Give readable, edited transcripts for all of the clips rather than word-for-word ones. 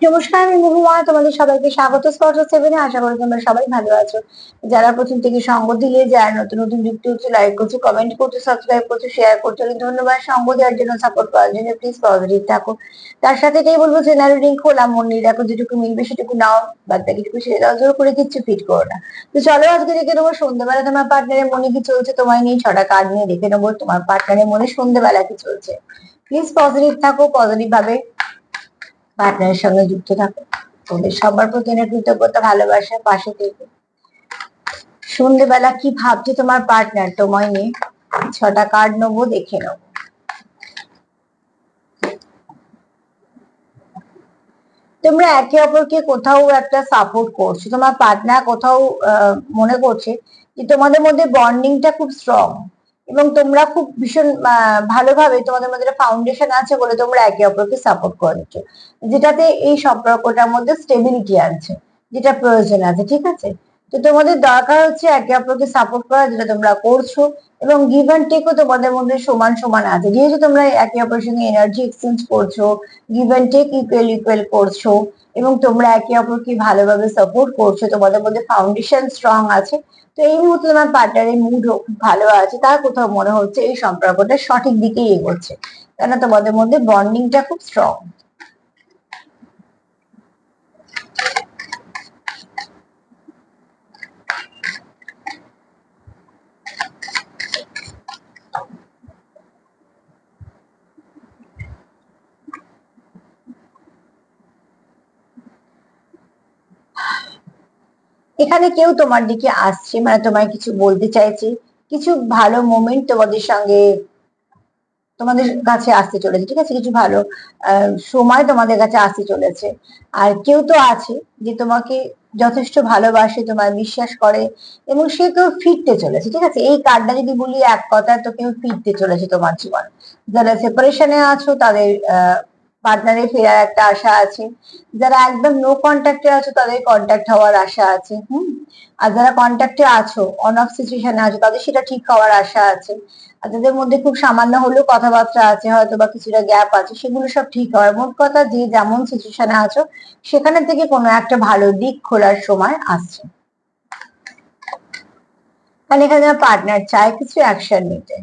নমস্কার, আমি মহুয়া। তোমাদের সবাইকে স্বাগত স্পর্শ সেভেনে। আশা করি তোমরা সবাই ভালো আছো। যারা প্রথম থেকে সঙ্গ দিলে, যারা নতুন নতুন যুক্ত হচ্ছে, লাইক করছো, কমেন্ট করছো, সাবস্ক্রাইব করছো, শেয়ার করছো, ধন্যবাদ। সঙ্গ দেওয়ার জন্য, সাপোর্ট করার জন্য প্লিজ পজিটিভ থাকো। তার সাথে এটাই বলবো, জেনারেল রিং খোলা, মন নিয়ে রাখো, যেটুকু মিলবে সেটুকু নাও, বাদ বাকিটুকু ছেড়ে দাও, জোর করে কিচ্ছু ফিট করো না। তো চলো আজকে দেখে নেবো সন্ধ্যেবেলা তোমার পার্টনারের মনে কি চলছে। তোমায় নিয়ে 6টা কার্ড নিয়ে দেখে নেবো তোমার পার্টনারের মনে সন্ধ্যেবেলা কি চলছে। প্লিজ পজিটিভ থাকো, পজিটিভ ভাবে পার্টনারের সঙ্গে যুক্ত থাকো। তোদের সবার প্রতি অনেক কৃতজ্ঞতা, ভালোবাসা, পাশে থেকে। সন্ধ্যেবেলা কি ভাবছে তোমার পার্টনার তোমায় নিয়ে? 6টা কার্ড নেবো, দেখে নেবো। তোমরা একে অপরকে কোথাও একটা সাপোর্ট করছো, তোমার পার্টনার কোথাও মনে করছে যে তোমাদের মধ্যে বন্ডিংটা খুব স্ট্রং, এবং তোমরা খুব ভীষণ ভালোভাবে তোমাদের মধ্যে একটা ফাউন্ডেশন আছে বলে তোমরা একে অপরকে সাপোর্ট করছো, যেটাতে এই সম্পর্কটার মধ্যে স্টেবিলিটি আছে, যেটা প্রয়োজন আছে। ঠিক আছে, তো তোমাদের দরকার হচ্ছে একে অপরকে সাপোর্ট করা, যেটা তোমরা করছো, এবং গিভ অ্যান্ড টেকও তোমাদের মধ্যে সমান সমান আছে। যেহেতু তোমরা একে অপরের সঙ্গে এনার্জি এক্সচেঞ্জ করছো, give and take equal equal করছো, এবং তোমরা একে অপরকে ভালোভাবে সাপোর্ট করছো, তোমাদের মধ্যে ফাউন্ডেশন স্ট্রং আছে। তো এই মুহূর্তে তোমার পার্টনারের মুড খুব ভালো আছে, তার কোথাও মনে হচ্ছে এই সম্পর্কটা সঠিক দিকেই এগোচ্ছে, কেন তোমাদের মধ্যে বন্ডিংটা খুব স্ট্রং। এখানে কেউ তোমার দিকে আসছে, মানে তোমায় কিছু বলতে চাইছে, কিছু ভালো মোমেন্ট তোমাদের সঙ্গে, তোমাদের কাছে আসতে চলেছে। ঠিক আছে, কিছু ভালো সময় তোমাদের কাছে আসতে চলেছে। আর কেউ তো আছে যে তোমাকে যথেষ্ট ভালোবাসে, তোমার বিশ্বাস করে, এবং সে কেউ ফিরতে চলেছে। ঠিক আছে, এই কার্ডটা যদি বলি এক কথা, তো কেউ ফিরতে চলেছে তোমার জীবন। যারা সেপারেশনে আছো তাদের পার্টনারে ফেরার একটা আশা আছে। যারা একদম নো কন্ট্যাক্টে আছো তাদের কন্ট্যাক্ট হওয়ার আশা আছে। আর যারা কন্ট্যাক্টে আছো, অন অফ সিচুয়েশনে আছো, তাদের সেটা ঠিক হওয়ার আশা আছে। আর যাদের মধ্যে খুব সামান্য হলেও কথাবার্তা আছে, হয়তো বা কিছুটা গ্যাপ আছে, সেগুলো সব ঠিক হয়। মোট কথা, যে যেমন সিচুয়েশনে আছো সেখানে থেকে কোনো একটা ভালো দিক খোলার সময় আসছে। কারণ এখানে পার্টনার চায় কিছু অ্যাকশন নিতে।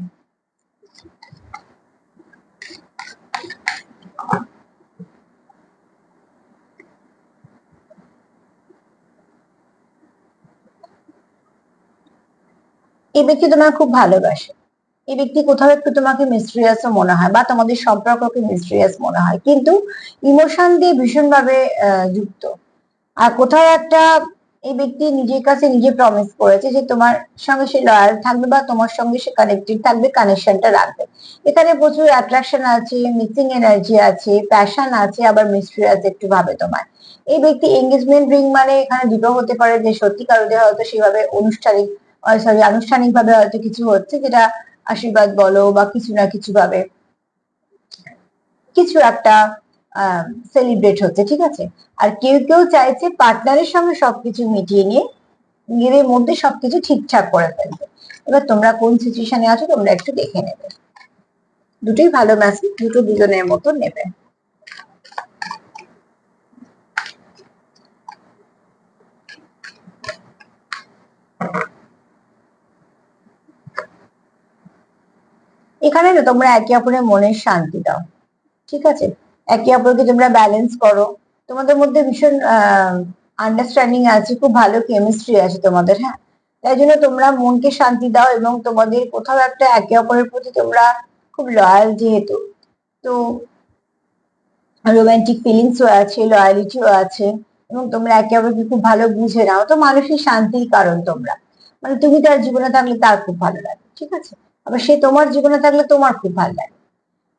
এই ব্যক্তি তোমার খুব ভালোবাসে। এই ব্যক্তি কোথাও একটু তোমাকে মিস্ট্রিয়াসও মনে হয়, বা তোমাদের সম্পর্ককে মিস্ট্রিয়াস মনে হয়, কিন্তু ইমোশন দিয়ে ভীষণভাবে যুক্ত। আর কোথাও একটা এই ব্যক্তি নিজের কাছে নিজে প্রমিস করেছে যে তোমার সঙ্গে সে লয়াল থাকবে, বা তোমার সঙ্গে সে কানেক্টেড থাকবে, কানেকশনটা রাখবে। এখানে প্রচুর অ্যাট্রাকশন আছে, মিসিং এনার্জি আছে, প্যাশন আছে, আবার মিস্ট্রিয়াস একটু ভাবে তোমার। এই ব্যক্তি এঙ্গেজমেন্ট রিং মানে এখানে দুটো হতে পারে, যে সত্যিকারদের হয়তো সেভাবে অনুষ্ঠানিক, সরি, আনুষ্ঠানিক ভাবে হয়তো কিছু হচ্ছে, যেটা আশীর্বাদ বলো বা কিছু না কিছু ভাবে কিছু একটা সেলিব্রেট হচ্ছে। ঠিক আছে, আর কেউ কেউ চাইছে পার্টনারের সঙ্গে সবকিছু মিটিয়ে নিয়ে নিজেদের মধ্যে সবকিছু ঠিকঠাক করে ফেলতে। এবার তোমরা কোন সিচুয়েশনে আছো তোমরা একটু দেখে নেবে। দুটোই ভালো মেসেজ, দুটো দুজনের মতো নেবে। এখানে না তোমরা একে অপরের মনের শান্তি দাও। ঠিক আছে, একে অপরকে তোমরা ব্যালেন্স করো। তোমাদের মধ্যে ভীষণ আন্ডারস্ট্যান্ডিং আছে, খুব ভালো কেমিস্ট্রি আছে তোমাদের। হ্যাঁ, তাই জন্য তোমরা মনকে শান্তি দাও, এবং তোমাদের কোথাও একটা একে অপরের প্রতি তোমরা খুব লয়াল যেহেতু, তো রোমান্টিক ফিলিংসও আছে, লয়ালিটিও আছে, এবং তোমরা একে অপরকে খুব ভালো বুঝে নাও। তো মানসিক শান্তির কারণ তোমরা, মানে তুমি তার জীবনে থাকলে তার খুব ভালো লাগে। ঠিক আছে, আবার সে তোমার জীবনে থাকলে তোমার খুব ভালো লাগে।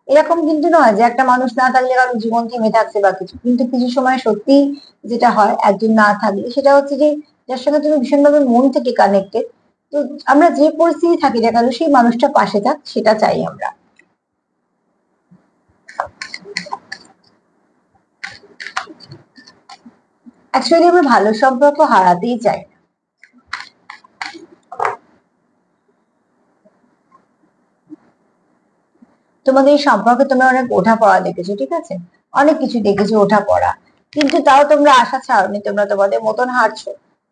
এরকম কিন্তু নয় যে একটা মানুষ না থাকলে কারো জীবন থেমে থাকছে বা কিছু, কিন্তু কিছু সময় সত্যি যেটা হয় একজন না থাকলে, সেটা হচ্ছে যে যার সঙ্গে তুমি ভীষণভাবে মন থেকে কানেক্টেড, তো আমরা যে পরিস্থিতি থাকি না কেন সেই মানুষটা পাশে থাক, সেটা চাই আমরা। অ্যাকচুয়ালি আমরা ভালো সম্পর্ক হারাতেই চাই না। তোমাদের এই সম্পর্কে তোমরা অনেক ওঠা পড়া দেখেছো। ঠিক আছে, অনেক কিছু দেখেছো, ওঠা পড়া, কিন্তু তাও তোমরা আশা ছাড়োনি, তোমরা তোমাদের মতন হাঁটছো।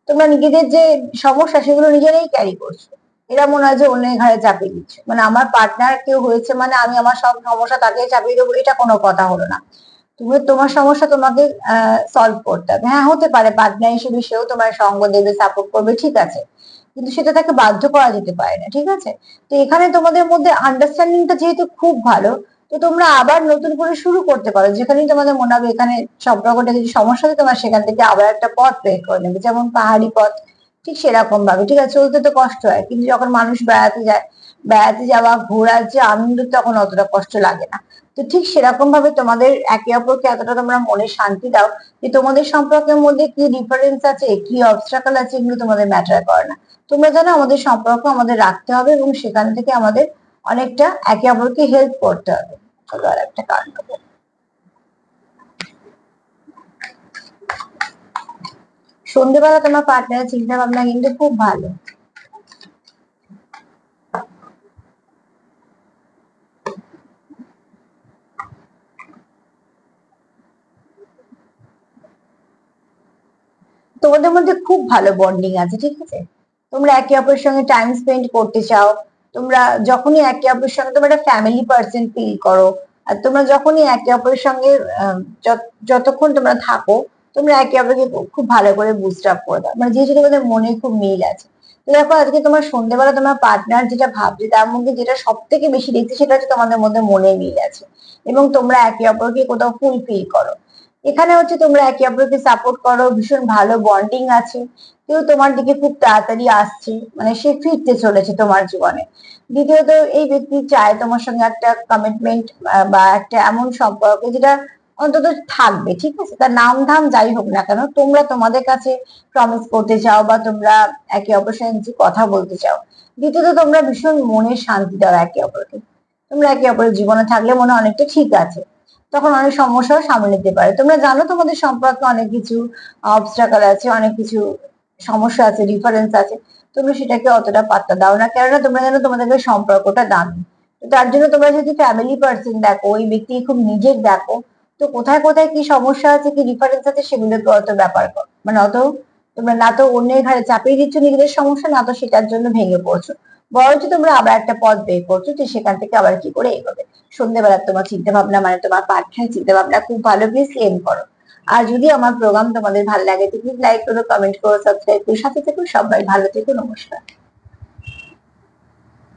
তোমরা নিজেদের যে সমস্যা সেগুলো নিজেরাই ক্যারি করছো। এরা মনে হয় যে অন্যের ঘাড়ে চাপিয়ে দিচ্ছে, মানে আমার পার্টনার কেউ হয়েছে মানে আমি আমার সব সমস্যা তাকে চাপিয়ে দেবো, এটা কোনো কথা হলো না। তুমি তোমার সমস্যা তোমাকে সলভ করতে হবে। হ্যাঁ, হতে পারে পার্টনার হিসেবে সেও তোমার সঙ্গ দেবে, সাপোর্ট করবে, ঠিক আছে, কিন্তু সেটা তাকে বাধ্য করা যেতে পারে না, ঠিক আছে। তো এখানে তোমাদের মধ্যে আন্ডারস্ট্যান্ডিংটা যেহেতু খুব ভালো, তো তোমরা আবার নতুন করে শুরু করতে পারো। যেখানেই তোমাদের মনে হবে এখানে সম্পর্কটা কিছু সমস্যা হচ্ছে, তোমার সেখান থেকে আবার একটা পথ বের করে নেবে, যেমন পাহাড়ি পথ। ঠিক সেরকম ভাবে, ঠিক আছে, চলতে তো কষ্ট হয়, কিন্তু যখন মানুষ বেড়াতে যায়, বেড়াতে যাওয়া ঘোরার যে আনন্দ, তখন অতটা কষ্ট লাগে না। তো ঠিক সেরকম ভাবে তোমাদের একে অপরকে এতটা তোমরা মনে শান্তি দাও যে তোমাদের সম্পর্কের মধ্যে কি ডিফারেন্স আছে, কি অবস্ট্রাকল আছে, এগুলো তোমাদের ম্যাটার করে না। তোমরা জানো আমাদের সম্পর্ক আমাদের রাখতে হবে, এবং সেখান থেকে আমাদের অনেকটা একে অপরকে হেল্প করতে হবে। চলো আর একটা কারণ নেবো। সন্ধ্যেবেলা তোমার পার্টনারের চিন্তা ভাবনা কিন্তু খুব ভালো। তোমাদের মধ্যে খুব ভালো বন্ডিং আছে, ঠিক আছে। তোমরা একে অপরের সঙ্গে টাইম স্পেন্ড করতে চাও। তোমরা যখনই একে অপরের সঙ্গে, তোমরা একটা ফ্যামিলি পার্সন ফিল করো। আর তোমরা যখনই একে অপরের সঙ্গে যতক্ষণ তোমরা থাকো, তোমরা একে অপরকে খুব ভালো করে বুস্ট আপ করে দাও, মানে যেহেতু তোমাদের মনে খুব মিল আছে। তো দেখো আজকে তোমার সন্ধ্যেবেলা তোমার পার্টনার যেটা ভাবছে, তার মধ্যে যেটা সব থেকে বেশি দেখছি সেটা হচ্ছে তোমাদের মধ্যে মনে মিল আছে, এবং তোমরা একে অপরকে কোথাও ফুলফিল করো। এখানে হচ্ছে তোমরা একে অপরকে সাপোর্ট করো, ভীষণ ভালো বন্ডিং আছে। কেউ তোমার দিকে খুব তাড়াতাড়ি আসছে, মানে সে ফিরতে চলেছে তোমার জীবনে। দ্বিতীয়ত, এই ব্যক্তি চায় তোমার সঙ্গে একটা কমিটমেন্ট বা একটা এমন সম্পর্ক যেটা অন্তত থাকবে, ঠিক আছে, তার নাম ধাম যাই হোক না কেন, তোমরা তোমাদের কাছে প্রমিস করতে চাও বা তোমরা একে অপরের সঙ্গে কিছু কথা বলতে চাও। দ্বিতীয়ত, তোমরা ভীষণ মনের শান্তি দাও একে অপরকে। তোমরা একে অপরের জীবনে থাকলে মনে হয় অনেকটা ঠিক আছে, তখন অনেক সমস্যাও সামনে নিতে পারে। তোমরা জানো তোমাদের সম্পর্কে অনেক কিছু অবস্ট্রাকল আছে, অনেক কিছু সমস্যা আছে, ডিফারেন্স আছে। তোমরা সেটাকে অতটা পাত্তা দাও না, কেননা তোমরা জানো তোমাদের সম্পর্কটা দামি। তো তার জন্য তোমরা যদি ফ্যামিলি পার্সন দেখো, ওই ব্যক্তি খুব নিজের দেখো, তো কোথায় কোথায় কি সমস্যা আছে, কি ডিফারেন্স আছে, সেগুলোকে অত ব্যাপার মানে অত তোমরা না তো অন্যের ঘাড়ে চাপিয়ে দিচ্ছ নিজেদের সমস্যা, না তো সেটার জন্য ভেঙে পড়ছো। বরঞ্চ তোমরা আবার একটা পথ বের করছো যে সেখান থেকে আবার কি করে এগোবে। সন্ধ্যেবেলা তোমার চিন্তা ভাবনা, মানে তোমার পার্টনার চিন্তা ভাবনা খুব ভালো, প্লিজ এম করো। আর যদি আমার প্রোগ্রাম তোমাদের ভালো লাগে তো প্লিজ লাইক করো, কমেন্ট করো, সাবস্ক্রাইব করো, সাথে থেকো। সবাই ভালো থেকো, নমস্কার।